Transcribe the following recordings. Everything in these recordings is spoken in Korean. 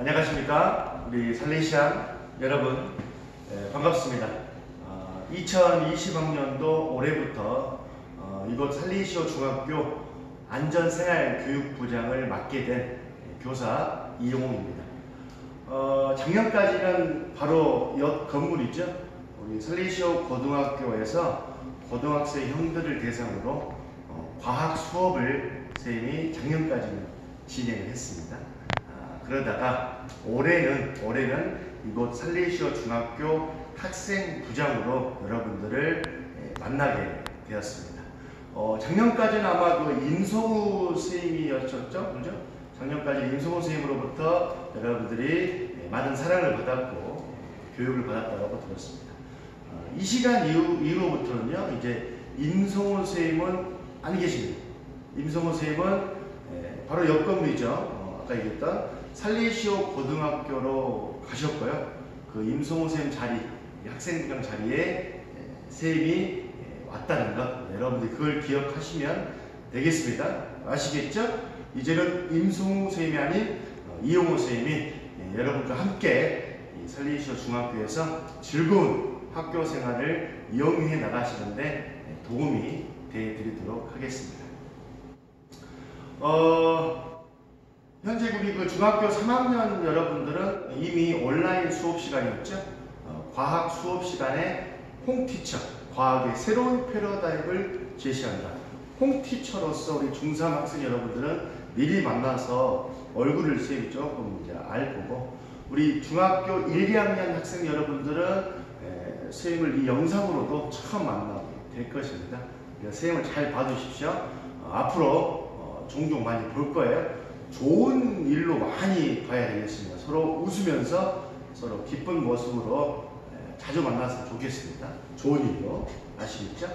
안녕하십니까. 우리 살레시안 여러분, 반갑습니다. 2020학년도 올해부터 이곳 살레시오 중학교 안전생활교육부장을 맡게 된 교사 이용호입니다. 작년까지는 바로 옆 건물이죠. 우리 살레시오 고등학교에서 고등학생 형들을 대상으로 과학 수업을 선생님이 작년까지는 진행을 했습니다. 그러다가 올해는 이곳 살레시오 중학교 학생부장으로 여러분들을 만나게 되었습니다. 작년까지는 아마 그 임성우 선생님이었죠? 그죠? 작년까지 임성우 선생님으로부터 여러분들이 많은 사랑을 받았고 교육을 받았다고 들었습니다. 이 시간 이후부터는요, 이제 임성우 선생님은 안 계십니다. 임성우 선생님은 바로 옆 건물이죠. 아까 얘기했던 살레시오 고등학교로 가셨고요. 그 임성우 선생님 자리, 학생부장 자리에 선생님이 왔다는 것, 여러분들이 그걸 기억하시면 되겠습니다. 아시겠죠? 이제는 임성우 선생님이 아닌 이용호 선생님이 여러분과 함께 살레시오 중학교에서 즐거운 학교 생활을 영위해 나가시는데 도움이 되어드리도록 하겠습니다. 현재 우리 그 중학교 3학년 여러분들은 이미 온라인 수업 시간이었죠. 과학 수업 시간에 홈티처, 과학의 새로운 패러다임을 제시한다. 홈티처로서 우리 중3 학생 여러분들은 미리 만나서 얼굴을 선생님이 조금 이제 알고, 우리 중학교 1, 2학년 학생 여러분들은 선생님을 이 영상으로도 처음 만나게 될 것입니다. 선생님을 잘 봐주십시오. 앞으로 종종 많이 볼 거예요. 좋은 일로 많이 봐야 되겠습니다. 서로 웃으면서 서로 기쁜 모습으로 자주 만났으면 좋겠습니다. 좋은 일로. 아시겠죠?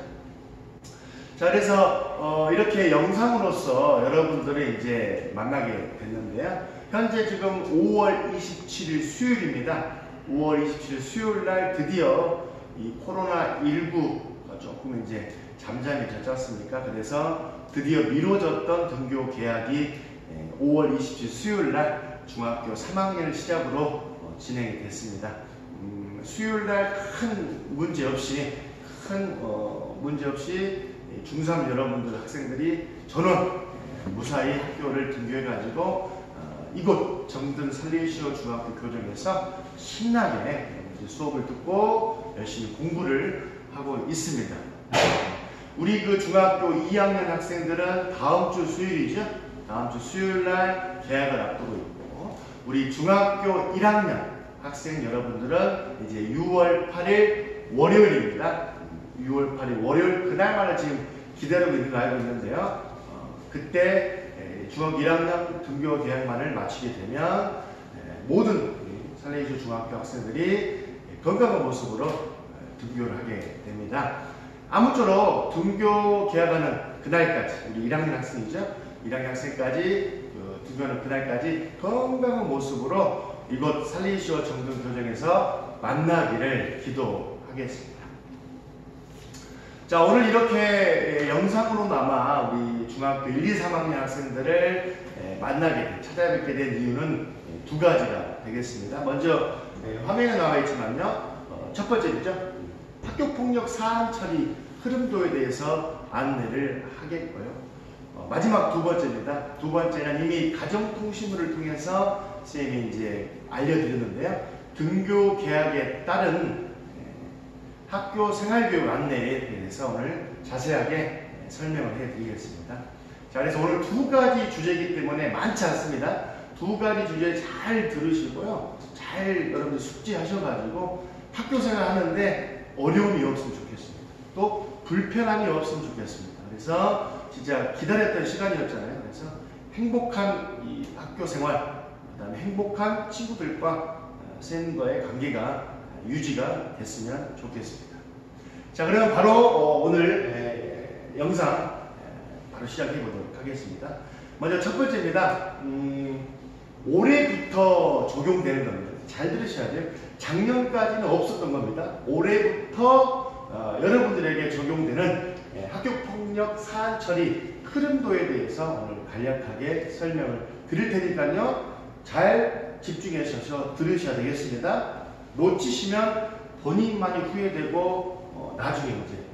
자, 그래서 이렇게 영상으로서 여러분들을 이제 만나게 됐는데요. 현재 지금 5월 27일 수요일입니다. 5월 27일 수요일 날 드디어 이 코로나19가 조금 이제 잠잠해졌지 않습니까? 그래서 드디어 미뤄졌던 등교 개학이 5월 27일 수요일 날 중학교 3학년을 시작으로 진행이 됐습니다. 수요일 날 큰 문제 없이 중3 여러분들 학생들이 전원 무사히 학교를 등교해가지고 이곳 정든 살레시오 중학교 교정에서 신나게 수업을 듣고 열심히 공부를 하고 있습니다. 우리 그 중학교 2학년 학생들은 다음 주 수요일이죠. 다음 주 수요일 날 개학을 앞두고 있고, 우리 중학교 1학년 학생 여러분들은 이제 6월 8일 월요일입니다. 6월 8일 월요일 그날만을 지금 기다리고 있는 거 알고 있는데요. 그때 중학교 1학년 등교 개학만을 마치게 되면 모든 살레시오 중학교 학생들이 건강한 모습으로 등교를 하게 됩니다. 아무쪼록 등교 개학하는 그날까지 우리 1학년 학생이죠. 1학년 학생까지 등교하는 그날까지 건강한 모습으로 이곳 살레시오 정든 교정에서 만나기를 기도하겠습니다. 자, 오늘 이렇게 영상으로나마 우리 중학교 1, 2, 3학년 학생들을 만나게, 찾아뵙게 된 이유는 두 가지가 되겠습니다. 먼저 화면에 나와 있지만요, 첫 번째죠. 학교폭력 사안 처리 흐름도에 대해서 안내를 하겠고요. 마지막 두 번째입니다. 두 번째는 이미 가정통신문을 통해서 선생님이 이제 알려드렸는데요. 등교 개학에 따른 학교 생활교육 안내에 대해서 오늘 자세하게 설명을 해드리겠습니다. 자, 그래서 오늘 두 가지 주제이기 때문에 많지 않습니다. 두 가지 주제 잘 들으시고요. 잘 여러분들 숙지하셔가지고 학교 생활 하는데 어려움이 없으면 좋겠습니다. 또 불편함이 없으면 좋겠습니다. 그래서 진짜 기다렸던 시간이었잖아요. 그래서 행복한 이 학교 생활, 그 다음에 행복한 친구들과 선생님과의 관계가 유지가 됐으면 좋겠습니다. 자, 그러면 바로 오늘 영상 바로 시작해 보도록 하겠습니다. 먼저 첫 번째입니다. 올해부터 적용되는 겁니다. 잘 들으셔야 돼요. 작년까지는 없었던 겁니다. 올해부터 여러분들에게 적용되는 학교폭력 사안 처리 흐름도에 대해서 오늘 간략하게 설명을 드릴 테니까요. 잘 집중하셔서 들으셔야 되겠습니다. 놓치시면 본인만이 후회되고 나중에 이제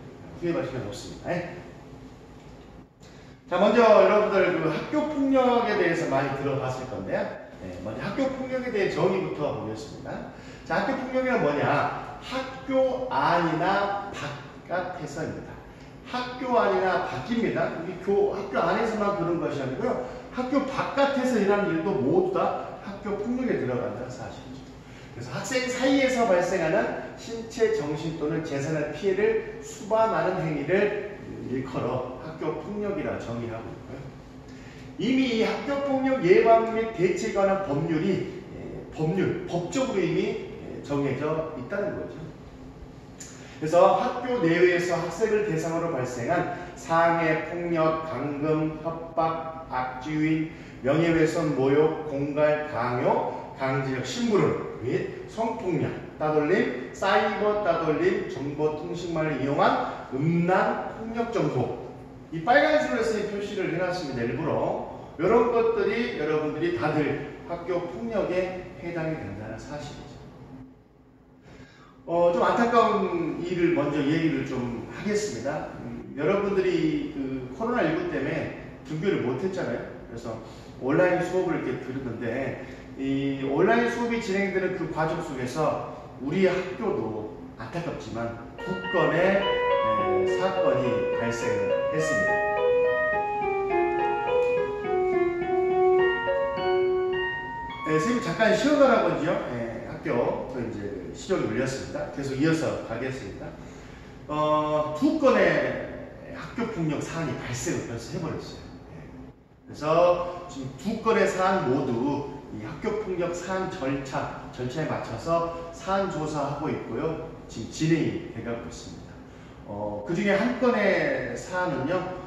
후회할 시간이 없습니다. 자, 먼저 여러분들 그 학교 폭력에 대해서 많이 들어봤을 건데요. 먼저 학교 폭력에 대해 정의부터 보겠습니다. 자, 학교 폭력은 뭐냐? 학교 안이나 바깥에서입니다. 학교 안이나 밖입니다. 학교 안에서만 그런 것이 아니고요. 학교 바깥에서 일하는 일도 모두 다 학교 폭력에 들어간다는 사실이죠. 그래서 학생 사이에서 발생하는 신체, 정신 또는 재산의 피해를 수반하는 행위를 일컬어 학교 폭력이라 정의하고 있고요. 이미 이 학교 폭력 예방 및 대책에 관한 법적으로 이미 정해져 있다는 거죠. 그래서 학교 내외에서 학생을 대상으로 발생한 상해, 폭력, 감금, 협박, 악취유인, 명예훼손, 모욕, 공갈, 강요, 강제력 심부름 및 성폭력, 따돌림, 사이버 따돌림, 정보통신망을 이용한 음란, 폭력 정보. 이 빨간색으로 쓰인 표시를 해놨습니다. 일부러. 이런 것들이 여러분들이 다들 학교 폭력에 해당이 된다는 사실이죠. 좀 안타까운 일을 먼저 얘기를 좀 하겠습니다. 여러분들이 그 코로나19 때문에 등교를 못했잖아요. 그래서 온라인 수업을 이렇게 들었는데 이 온라인 수업이 진행되는 그 과정 속에서 우리 학교도 안타깝지만 2건의 사건이 발생했습니다. 선생님 잠깐 쉬어가라고 하죠. 학교 이제 시정이 올렸습니다. 계속 이어서 가겠습니다. 2건의 학교 폭력 사안이 발생을 벌써 해버렸어요. 그래서 지금 2건의 사안 모두 이 학교 폭력 사안 절차에 맞춰서 사안 조사하고 있고요. 지금 진행이 돼가고 있습니다. 그 중에 한 건의 사안은요,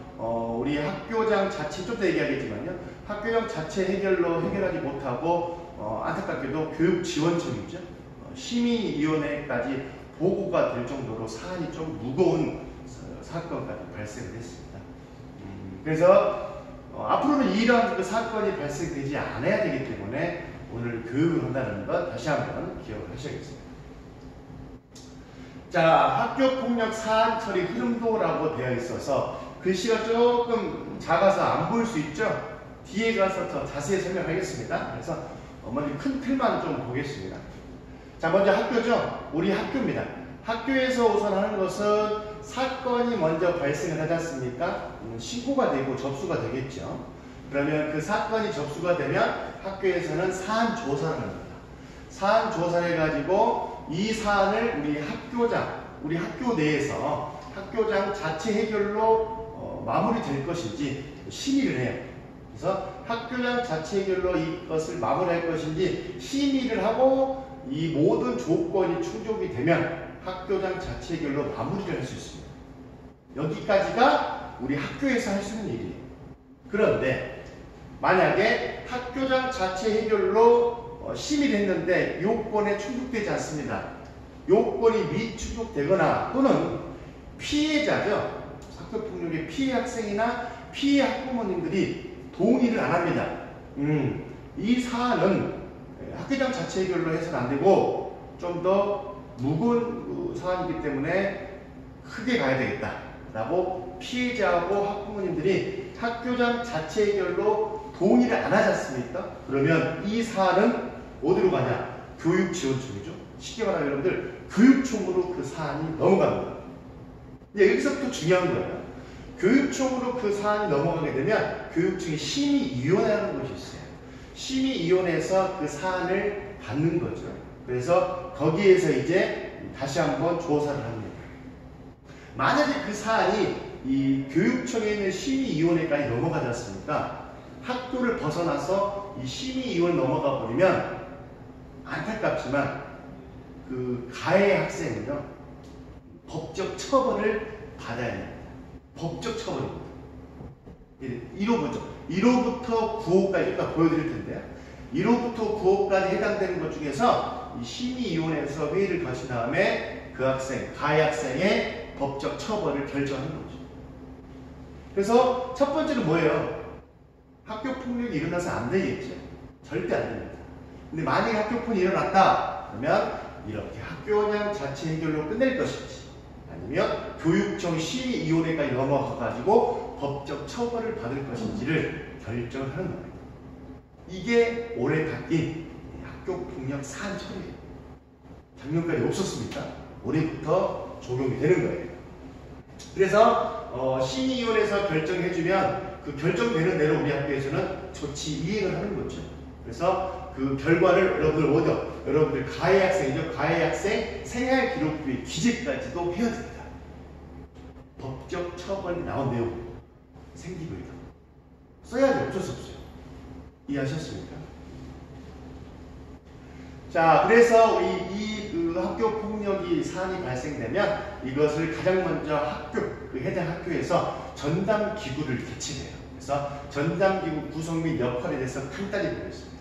우리 학교장 자체, 좀 더 얘기하겠지만요, 학교장 자체 해결하지 못하고, 안타깝게도 교육지원청이죠. 심의위원회까지 보고가 될 정도로 사안이 좀 무거운 사건까지 발생을 했습니다. 그래서 앞으로는 이런 그 사건이 발생되지 않아야 되기 때문에 오늘 교육을 한다는 것 다시 한번 기억을 하셔야겠습니다. 자, 학교폭력 사안 처리 흐름도라고 되어 있어서 글씨가 조금 작아서 안 보일 수 있죠? 뒤에 가서 더 자세히 설명하겠습니다. 그래서 먼저 큰 틀만 좀 보겠습니다. 자, 먼저 학교죠. 우리 학교입니다. 학교에서 우선 하는 것은 사건이 먼저 발생을 하지 않습니까? 신고가 되고 접수가 되겠죠. 그러면 그 사건이 접수가 되면 학교에서는 사안 조사를 합니다. 사안 조사를 해가지고 이 사안을 우리 학교 내에서 학교장 자체 해결로 마무리될 것인지 심의를 해요. 그래서 학교장 자체 해결로 이것을 마무리할 것인지 심의를 하고 이 모든 조건이 충족이 되면 학교장 자체 해결로 마무리를 할 수 있습니다. 여기까지가 우리 학교에서 할 수 있는 일이에요. 그런데 만약에 학교장 자체 해결로 심의를 했는데 요건에 충족되지 않습니다. 요건이 미충족되거나 또는 피해자죠. 학교폭력의 피해 학생이나 피해 학부모님들이 동의를 안 합니다. 이 사안은 학교장 자체 해결로 해서는 안 되고 좀 더 무거운 사안이기 때문에 크게 가야 되겠다라고 피해자하고 학부모님들이 학교장 자체 해결로 동의를 안 하지 않습니까? 그러면 이 사안은 어디로 가냐? 교육지원청이죠. 쉽게 말하면 여러분들 교육청으로 그 사안이 넘어갑니다. 근데 여기서부터 중요한 거예요. 교육청으로 그 사안이 넘어가게 되면 교육청이 심의위원회라는 것이 있어요. 심의위원회에서 그 사안을 받는 거죠. 그래서 거기에서 이제 다시 한번 조사를 합니다. 만약에 그 사안이 이 교육청에 있는 심의위원회까지 넘어가지 않습니까? 학교를 벗어나서 이 심의위원회 넘어가 버리면 안타깝지만 그 가해 학생은요 법적 처벌을 받아야 합니다. 법적 처벌입니다. 1호부터 9호까지 일단 보여드릴 텐데요. 1호부터 9호까지 해당되는 것 중에서 이 심의위원회에서 회의를 거친 다음에 그 학생, 가해 학생의 법적 처벌을 결정하는 거죠. 그래서 첫 번째는 뭐예요? 학교 폭력이 일어나서 안 되겠죠. 절대 안 됩니다. 근데 만약에 학교폭력이 일어났다 그러면 이렇게 학교장 자체 해결로 끝낼 것인지 아니면 교육청 심의위원회까지 넘어가가지고 법적 처벌을 받을 것인지를 결정을 하는 겁니다. 이게 올해 바뀐 학교폭력 사안 처리예요. 작년까지 없었습니까? 올해부터 적용이 되는 거예요. 그래서 심의위원회에서 결정해주면 그 결정되는 대로 우리 학교에서는 조치 이행을 하는 거죠. 그래서 그 결과를 여러분들 가해 학생이죠. 가해 학생 생활기록부의 기재까지도 해야 됩니다. 법적 처벌이 나온 내용 생기고요. 써야 돼. 어쩔 수 없어요. 이해하셨습니까? 자, 그래서 그 학교 폭력이 사안이 발생되면 이것을 가장 먼저 그 해당 학교에서 전담 기구를 개최해요. 그래서 전담 기구 구성 및 역할에 대해서 간단히 보겠습니다.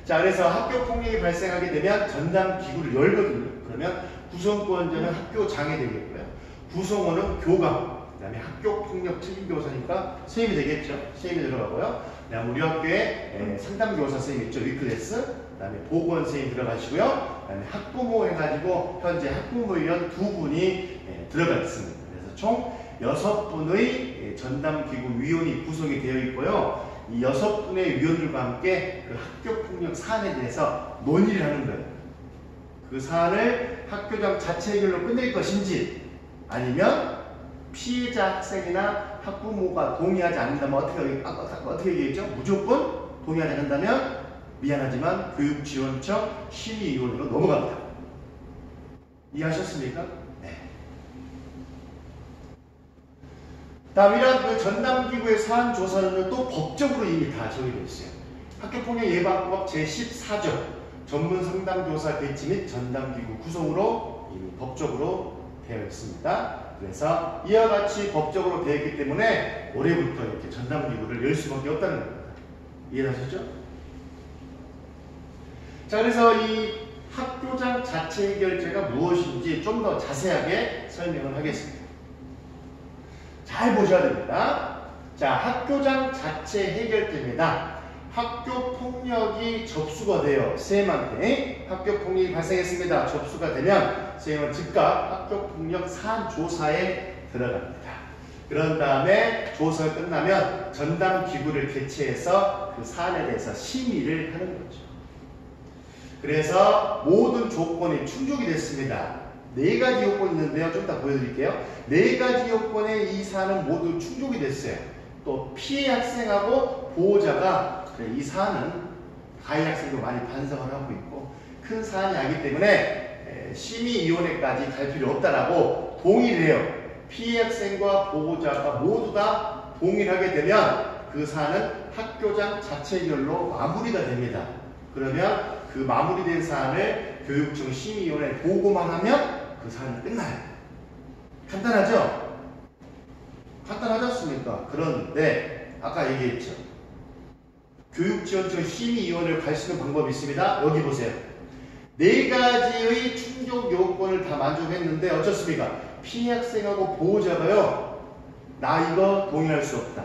자, 그래서 학교 폭력이 발생하게 되면 전담 기구를 열거든요. 그러면 구성권자는 학교장이 되겠고요. 구성원은 교감, 그 다음에 학교 폭력 책임교사니까 선생님이 되겠죠. 선생님이 들어가고요. 그 다음 우리 학교에 상담교사 선생님 있죠. 위클래스. 그 다음에 보건 선생님 들어가시고요. 그 다음에 학부모 해가지고 현재 학부모위원 2분이 들어가 있습니다. 그래서 총 6분의 전담기구 위원이 구성이 되어 있고요. 이 6분의 위원들과 함께 그 학교폭력 사안에 대해서 논의를 하는 거예요. 그 사안을 학교장 자체 해결로 끝낼 것인지 아니면 피해자 학생이나 학부모가 동의하지 않는다면 어떻게 얘기했죠? 무조건 동의하지 않는다면 미안하지만 교육지원청 심의위원으로 넘어갑니다. 이해하셨습니까? 네. 다음 이런 그 전담기구의 사안 조사는 또 법적으로 이미 다 정해져 있어요. 학교폭력 예방법 제14조 전문상담교사 배치 및 전담기구 구성으로 이미 법적으로 되어 있습니다. 그래서 이와 같이 법적으로 되어 있기 때문에 올해부터 이렇게 전담기구를 열 수밖에 없다는 겁니다. 이해하셨죠? 자, 그래서 이 학교장 자체 해결제가 무엇인지 좀 더 자세하게 설명을 하겠습니다. 잘 보셔야 됩니다. 자, 학교장 자체 해결제입니다. 학교 폭력이 접수가 돼요. 선생님한테 학교 폭력이 발생했습니다. 접수가 되면 선생님은 즉각 학교 폭력 사안 조사에 들어갑니다. 그런 다음에 조사가 끝나면 전담 기구를 개최해서 그 사안에 대해서 심의를 하는 거죠. 그래서 모든 조건이 충족이 됐습니다. 4가지 요건이 있는데요. 좀 이따 보여드릴게요. 4가지 요건에 이 사안은 모두 충족이 됐어요. 또 피해 학생하고 보호자가 이 사안은 가해 학생도 많이 반성을 하고 있고 큰 사안이 아니기 때문에 심의위원회까지 갈 필요 없다라고 동의를 해요. 피해 학생과 보호자가 모두 다 동의를 하게 되면 그 사안은 학교장 자체 해결로 마무리가 됩니다. 그러면 그 마무리된 사안을 교육청 심의위원회에 보고만 하면 그 사안은 끝나요. 간단하죠? 간단하지 않습니까? 그런데 아까 얘기했죠. 교육지원청 심의위원회를 갈 수 있는 방법이 있습니다. 여기 보세요. 4가지의 충족 요건을 다 만족했는데 어쩌습니까? 피해 학생하고 보호자가요. 나 이거 동의할 수 없다.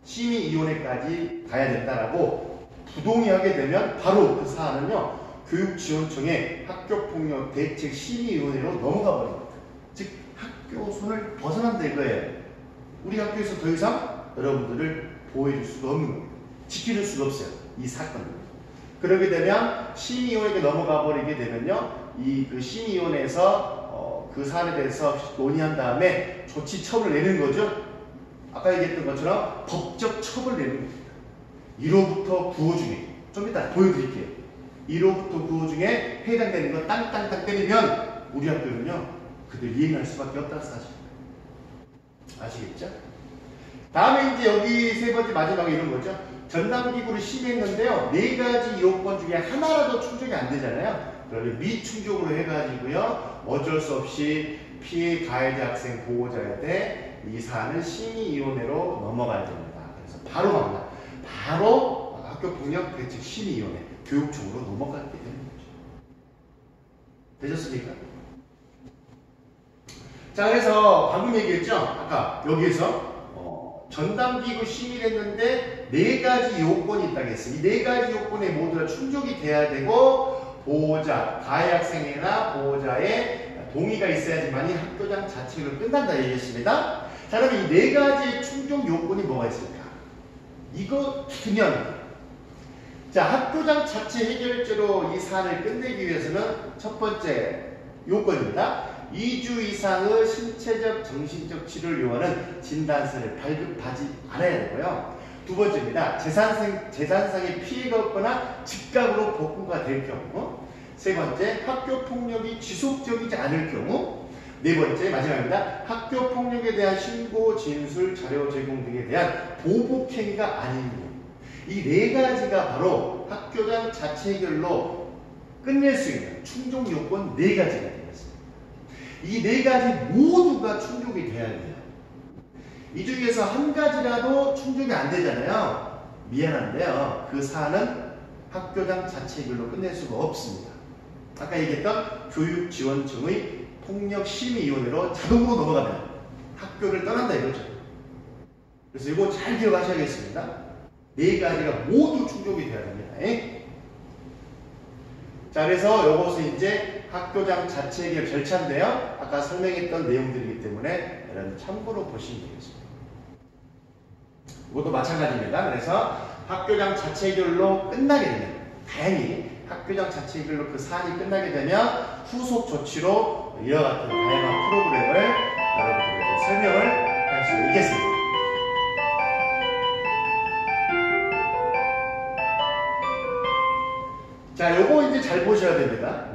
심의위원회까지 가야 된다라고 부동의하게 되면 바로 그 사안은요. 교육지원청의 학교폭력 대책 심의위원회로 넘어가 버립니다. 즉 학교 손을 벗어난다 이거예요. 우리 학교에서 더 이상 여러분들을 보호해줄 수가 없는 겁니다. 지켜줄 수가 없어요. 이 사건을. 그러게 되면 심의위원회에 넘어가 버리게 되면요. 이 그 심의위원회에서 그 사안에 대해서 논의한 다음에 조치 처분을 내는 거죠. 아까 얘기했던 것처럼 법적 처벌을 내는 겁니다. 1호부터 9호 중에 좀 이따 보여드릴게요. 1호부터 9호 중에 해당되는 거 땅땅땅 때리면 우리 학교는요. 그들 이행할 수밖에 없다는 사실입니다. 아시겠죠? 다음에 이제 여기 세 번째 마지막에 이런 거죠. 전담기구를 심의했는데요. 4가지 요건 중에 하나라도 충족이 안 되잖아요. 그러면 미충족으로 해가지고요. 어쩔 수 없이 피해 가해자 학생 보호자한테 이 사안은 심의위원회로 넘어가야 됩니다. 그래서 바로 갑니다. 바로 학교폭력 대책 심의위원회 교육청으로 넘어가게 되는 거죠. 되셨습니까? 자, 그래서 방금 얘기했죠. 아까 여기에서 전담기구 심의했는데 4가지 요건이 있다고 했어요. 이 4가지 요건에 모두 다 충족이 돼야 되고 보호자, 가해 학생이나 보호자의 동의가 있어야지만이 학교장 자체를 끝난다 얘기했습니다. 자, 그러면 이 4가지 충족 요건이 뭐가 있을까? 이거 중요합니다. 자, 학교장 자체 해결제로 이 사안을 끝내기 위해서는 첫 번째 요건입니다. 2주 이상의 신체적, 정신적 치료를 요하는 진단서를 발급하지 않아야 되고요. 두 번째입니다. 재산상의 피해가 없거나 즉각으로 복구가 될 경우. 세 번째, 학교 폭력이 지속적이지 않을 경우. 네 번째, 마지막입니다. 학교 폭력에 대한 신고, 진술, 자료 제공 등에 대한 보복 행위가 아닌 경우. 이 4가지가 바로 학교장 자체 해결로 끝낼 수 있는 충족 요건 4가지가 되겠습니다. 이 4가지 모두가 충족이 돼야 돼요. 이 중에서 한 가지라도 충족이 안 되잖아요. 미안한데요. 그 사안은 학교장 자체 해결로 끝낼 수가 없습니다. 아까 얘기했던 교육지원청의 폭력심의위원회로 자동으로 넘어가면 학교를 떠난다 이거죠. 그래서 이거 잘 기억하셔야겠습니다. 4가지가 모두 충족이 돼야 됩니다. 자, 그래서 이것은 이제 학교장 자체 해결 절차인데요. 아까 설명했던 내용들이기 때문에 여러분 참고로 보시면 되겠습니다. 이것도 마찬가지입니다. 그래서 학교장 자체 해결로 끝나게 되면, 다행히 학교장 자체 해결로 그 사안이 끝나게 되면 후속 조치로 이와 같은 다양한 프로그램을 여러분들에게 설명을 할 수 있겠습니다. 자, 요거 이제 잘 보셔야 됩니다.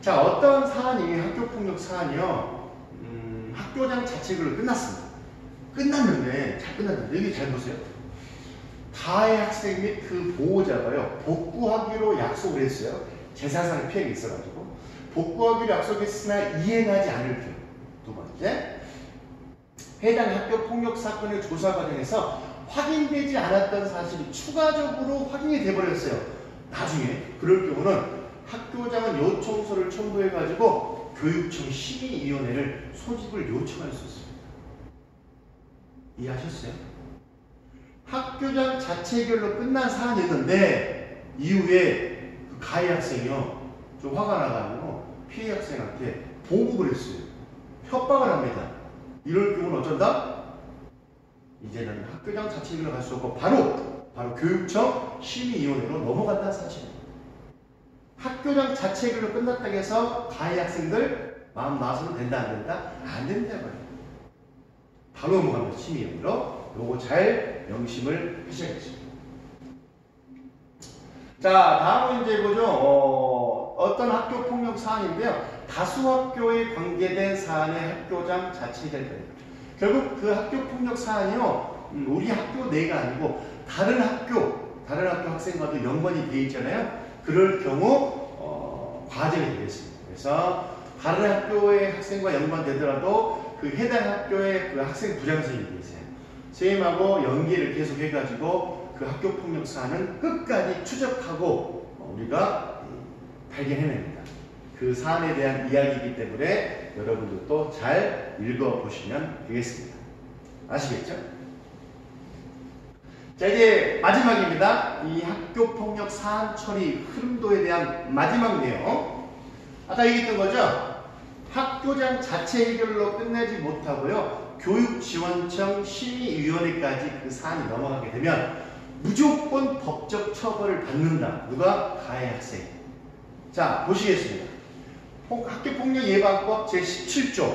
자, 어떤 사안이, 학교폭력 사안이요, 학교장 자체로 끝났습니다. 끝났는데, 잘 끝났는데, 여기 잘 보세요. 가해 학생 및 그 보호자가요, 복구하기로 약속을 했어요. 재산상 피해가 있어가지고. 복구하기로 약속했으나 이행하지 않을 경우. 두 번째, 해당 학교폭력 사건의 조사 과정에서 확인되지 않았던 사실이 추가적으로 확인이 돼버렸어요. 나중에 그럴 경우는 학교장은 요청서를 첨부해가지고 교육청 심의위원회를 소집을 요청할 수 있습니다. 이해하셨어요? 학교장 자체 해결로 끝난 사안이었는데 이후에 그 가해 학생이요 좀 화가 나가지고 피해 학생한테 보복을 했어요. 협박을 합니다. 이럴 경우는 어쩐다? 이제는 학교장 자체 해결로 갈 수 없고 바로 교육청 심의위원회로 넘어간다는 사실입니다. 학교장 자체 해결로 끝났다고 해서 가해 학생들 마음 놔서는 된다 안 된다? 안 된다고요. 바로 넘어갑니다. 심의위원회로. 요거 잘 명심을 하셔야겠습니다. 자, 다음은 이제 보죠. 어떤 학교 폭력 사안인데요. 다수 학교에 관계된 사안의 학교장 자체 해결입니다. 결국 그 학교 폭력 사안이요. 우리 학교 내가 아니고 다른 학교 학생과도 연관이 되어 있잖아요. 그럴 경우 과정이 되겠습니다. 그래서 다른 학교의 학생과 연관되더라도 그 해당 학교의 그 학생 부장선생님이 계세요. 선생님하고 연계를 계속 해가지고 그 학교 폭력 사안은 끝까지 추적하고 우리가 발견해냅니다. 그 사안에 대한 이야기이기 때문에 여러분들도 잘 읽어보시면 되겠습니다. 아시겠죠? 자, 이제 마지막입니다. 이 학교폭력 사안 처리 흐름도에 대한 마지막 내용. 아까 얘기했던 거죠? 학교장 자체 해결로 끝내지 못하고요. 교육지원청 심의위원회까지 그 사안이 넘어가게 되면 무조건 법적 처벌을 받는다. 누가? 가해 학생. 자, 보시겠습니다. 학교폭력 예방법 제17조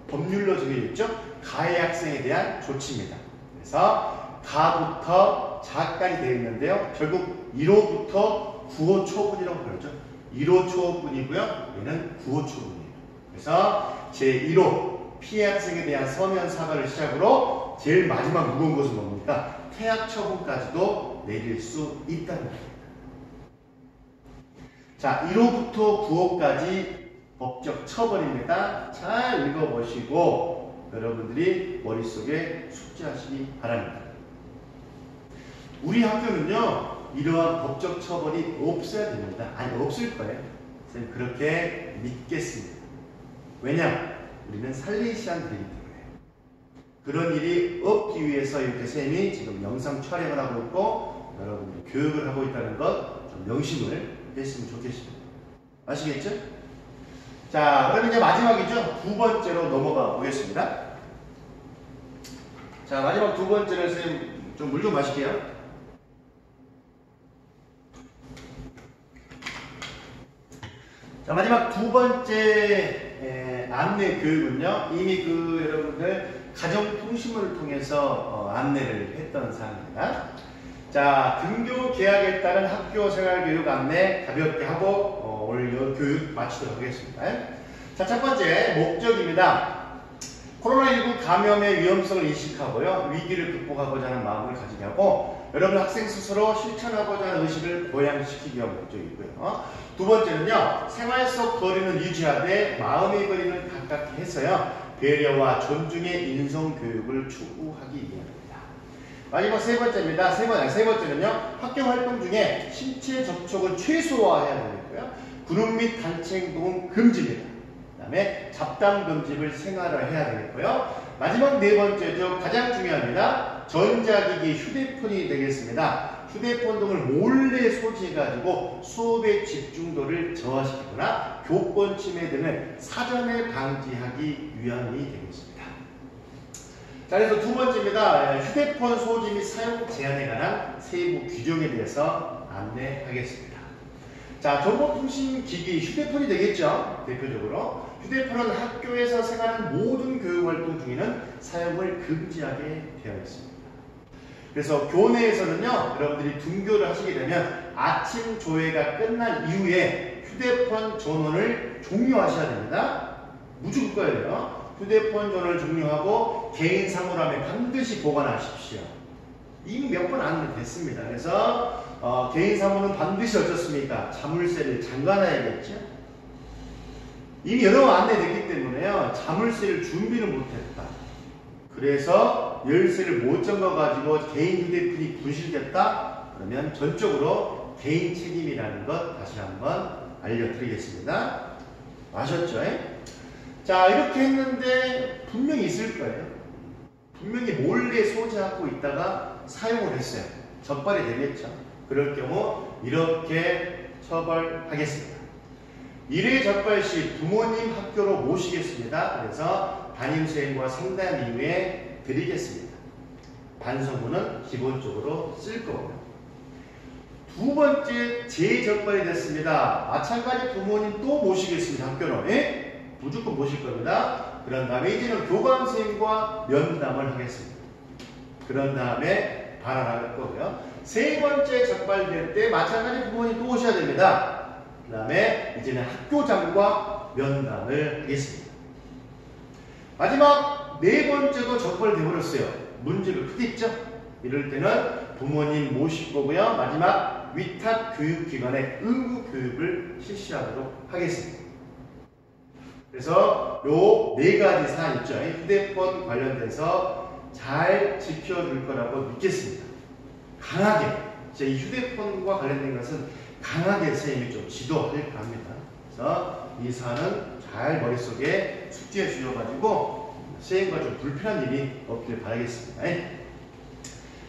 법률로 정해져 있죠? 가해 학생에 대한 조치입니다. 그래서 가부터 자까지 되어 있는데요. 결국 1호부터 9호 초분이라고 부르죠. 1호 초분이고요. 얘는 9호 초분이에요. 그래서 제1호 피해 학생에 대한 서면 사과를 시작으로 제일 마지막 무거운 것은 뭡니까? 퇴학 처분까지도 내릴 수 있다는 겁니다. 자, 1호부터 9호까지 법적 처벌입니다. 잘 읽어보시고 여러분들이 머릿속에 숙지하시기 바랍니다. 우리 학교는요, 이러한 법적 처벌이 없어야 됩니다. 아니, 없을 거예요. 선생님, 그렇게 믿겠습니다. 왜냐? 우리는 살레이시안 되기 때문에. 그런 일이 없기 위해서 이렇게 쌤이 지금 영상 촬영을 하고 있고 여러분들이 교육을 하고 있다는 것 좀 명심을 했으면 좋겠습니다. 아시겠죠? 자, 그럼 이제 마지막이죠. 두 번째로 넘어가 보겠습니다. 자, 마지막 두 번째는 쌤 좀 물 좀 마실게요. 자, 마지막 두 번째 안내 교육은요. 이미 여러분들 가정통신문을 통해서 안내를 했던 사항입니다. 자, 등교 계약에 따른 학교 생활교육 안내 가볍게 하고 오늘 이 교육 마치도록 하겠습니다. 자, 첫 번째 목적입니다. 코로나19 감염의 위험성을 인식하고요. 위기를 극복하고자 하는 마음을 가지게 하고 여러분 학생 스스로 실천하고자 하는 의식을 고양시키기 위한 목적이고요. 두 번째는요. 생활 속 거리는 유지하되 마음의 거리는 가깝게 해서요. 배려와 존중의 인성교육을 추구하기 위함입니다. 마지막 세 번째입니다. 세 번째는요. 학교 활동 중에 신체 접촉을 최소화해야 되겠고요. 그룹 및 단체 행동은 금지입니다. 그 다음에 잡담 금지를 생활화해야 되겠고요. 마지막 네 번째죠. 가장 중요합니다. 전자기기 휴대폰이 되겠습니다. 휴대폰 등을 몰래 소지해가지고 수업의 집중도를 저하시키거나 교권 침해 등을 사전에 방지하기 위함이 되겠습니다. 자, 그래서 두 번째입니다. 휴대폰 소지 및 사용 제한에 관한 세부 규정에 대해서 안내하겠습니다. 자, 정보통신기기 휴대폰이 되겠죠. 대표적으로 휴대폰은 학교에서 생활하는 모든 교육활동 중에는 사용을 금지하게 되어 있습니다. 그래서 교내에서는요, 여러분들이 등교를 하시게 되면 아침 조회가 끝난 이후에 휴대폰 전원을 종료하셔야 됩니다. 무조건 꺼야 돼요. 휴대폰 전원을 종료하고 개인 사물함에 반드시 보관하십시오. 이미 몇 번 안내됐습니다. 그래서 개인 사물은 반드시 어떻습니까? 자물쇠를 잠가놔야겠죠. 이미 여러 번 안내됐기 때문에요. 자물쇠를 준비를 못했다. 그래서 열쇠를 못 잠가가지고 개인 휴대폰이 분실됐다. 그러면 전적으로 개인 책임이라는 것 다시 한번 알려드리겠습니다. 아셨죠? 자, 이렇게 했는데 분명히 있을 거예요. 분명히 몰래 소지하고 있다가 사용을 했어요. 적발이 되겠죠. 그럴 경우 이렇게 처벌하겠습니다. 1회 적발 시 부모님 학교로 모시겠습니다. 그래서 담임수행과 상담 이후에 드리겠습니다. 반성문은 기본적으로 쓸 거고요. 두 번째 재적발이 됐습니다. 마찬가지 부모님 또 모시겠습니다. 학교로. 무조건 모실 겁니다. 그런 다음에 이제는 교감선생님과 면담을 하겠습니다. 그런 다음에 발언할 거고요. 세 번째 적발될 때 마찬가지 부모님 또 오셔야 됩니다. 그 다음에 이제는 학교장과 면담을 하겠습니다. 마지막 네 번째도 적발되어 버렸어요. 문제가 크겠죠? 이럴 때는 부모님 모실 거고요. 마지막 위탁 교육기관의 의무 교육을 실시하도록 하겠습니다. 그래서 요 네 가지 사안 있죠. 휴대폰 관련돼서 잘 지켜줄 거라고 믿겠습니다. 강하게. 이 휴대폰과 관련된 것은 강하게 선생님이 좀 지도할까 합니다. 그래서 이 사안은 잘 머릿속에 숙지해 주셔가지고 선생님과 좀 불편한 일이 없길 바라겠습니다.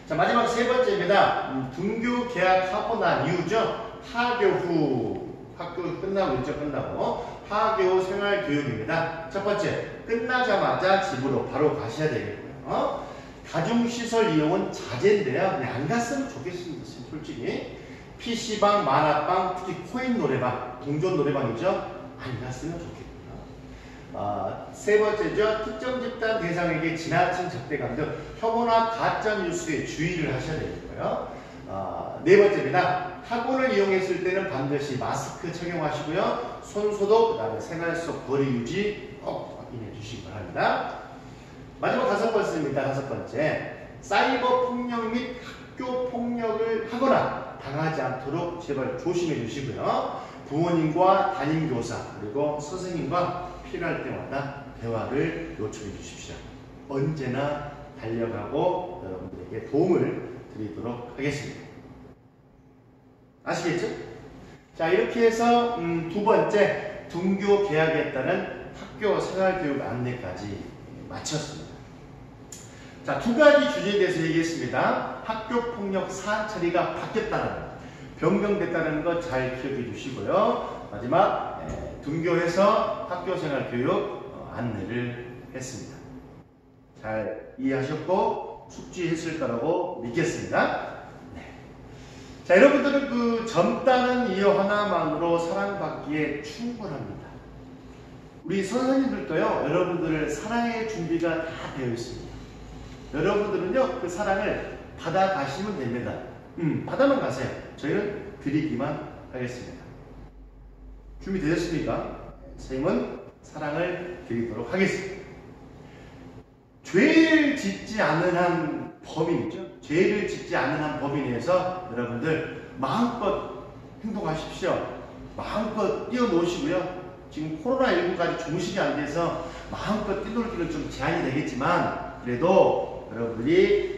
자, 마지막 세 번째입니다. 등교 계약하고 난 이후죠. 하교 후, 학교 끝나고 일정 끝나고 하교 후 생활교육입니다. 첫 번째, 끝나자마자 집으로 바로 가셔야 되겠고요. 다중시설 이용은 자제인데요. 그냥 안 갔으면 좋겠습니다. 솔직히 PC방, 만화방, 특히 코인 노래방, 동전 노래방이죠. 안 갔으면 좋겠고요. 세 번째죠. 특정 집단 대상에게 지나친 적대감 등 혐오나 가짜 뉴스에 주의를 하셔야 되겠고요. 네 번째입니다. 학원을 이용했을 때는 반드시 마스크 착용하시고요. 손소독, 그 다음에 생활 속 거리 유지 꼭 확인해 주시기 바랍니다. 마지막 다섯 번째입니다. 다섯 번째. 사이버 폭력 및 학교 폭력을 하거나 당하지 않도록 제발 조심해 주시고요. 부모님과 담임교사 그리고 선생님과 필요할 때마다 대화를 요청해 주십시오. 언제나 달려가고 여러분들에게 도움을 드리도록 하겠습니다. 아시겠죠? 자, 이렇게 해서 두 번째 등교 계약에 따른 학교 생활교육 안내까지 마쳤습니다. 자, 두 가지 주제에 대해서 얘기했습니다. 학교폭력 사안 처리가 바뀌었다는 것, 변경됐다는 것 잘 기억해 주시고요. 마지막 등교해서 학교생활 교육 안내를 했습니다. 잘 이해하셨고 숙지했을 거라고 믿겠습니다. 네. 자, 여러분들은 그 젊다는 이유 하나만으로 사랑받기에 충분합니다. 우리 선생님들도요, 여러분들을 사랑의 준비가 다 되어 있습니다. 여러분들은요, 그 사랑을 받아가시면 됩니다. 받아만 가세요. 저희는 드리기만 하겠습니다. 준비되셨습니까? 선생님은 사랑을 드리도록 하겠습니다. 죄를 짓지 않은 한 범인이죠. 죄를 짓지 않은 한 범인에서 여러분들 마음껏 행동하십시오. 마음껏 뛰어노시고요. 지금 코로나19까지 종식이 안 돼서 마음껏 뛰놀기는 좀 제한이 되겠지만 그래도 여러분들이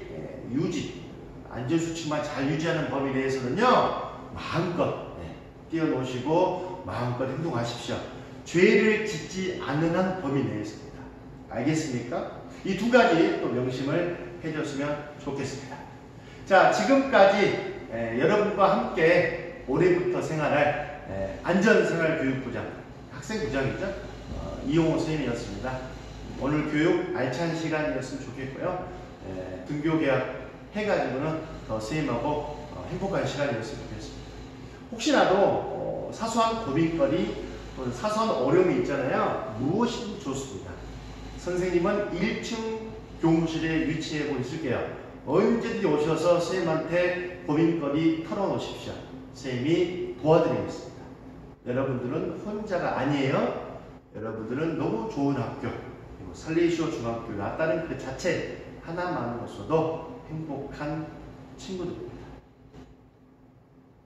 안전수칙만 잘 유지하는 범위 내에서는요, 마음껏 뛰어노시고 마음껏 행동하십시오. 죄를 짓지 않는 한 범위 내에서입니다. 알겠습니까? 이 두 가지 또 명심을 해줬으면 좋겠습니다. 자, 지금까지 여러분과 함께 올해부터 생활할 안전생활교육부장, 학생부장이죠. 이용호 선생님이었습니다. 오늘 교육 알찬 시간이었으면 좋겠고요. 등교계약 해가지고는 더 선생님하고 행복한 시간이었으면 좋겠습니다. 혹시라도 사소한 고민거리 또는 사소한 어려움이 있잖아요. 무엇이든 좋습니다. 선생님은 1층 교무실에 위치하고 있을게요. 언제든지 오셔서 선생님한테 고민거리 털어놓으십시오. 선생님이 도와드리겠습니다. 여러분들은 혼자가 아니에요. 여러분들은 너무 좋은 학교, 그리고 살레시오 중학교 나왔다는 그 자체 하나만으로서도 행복한 친구들입니다.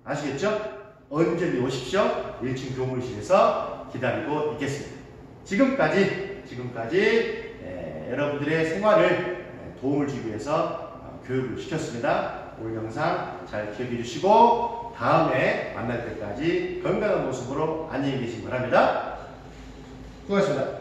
아시겠죠? 언제든지 오십시오. 1층 교무실에서 기다리고 있겠습니다. 지금까지 여러분들의 생활을 도움을 주기 위해서 교육을 시켰습니다. 오늘 영상 잘 기억해 주시고 다음에 만날 때까지 건강한 모습으로 안녕히 계시기 바랍니다. 수고하셨습니다.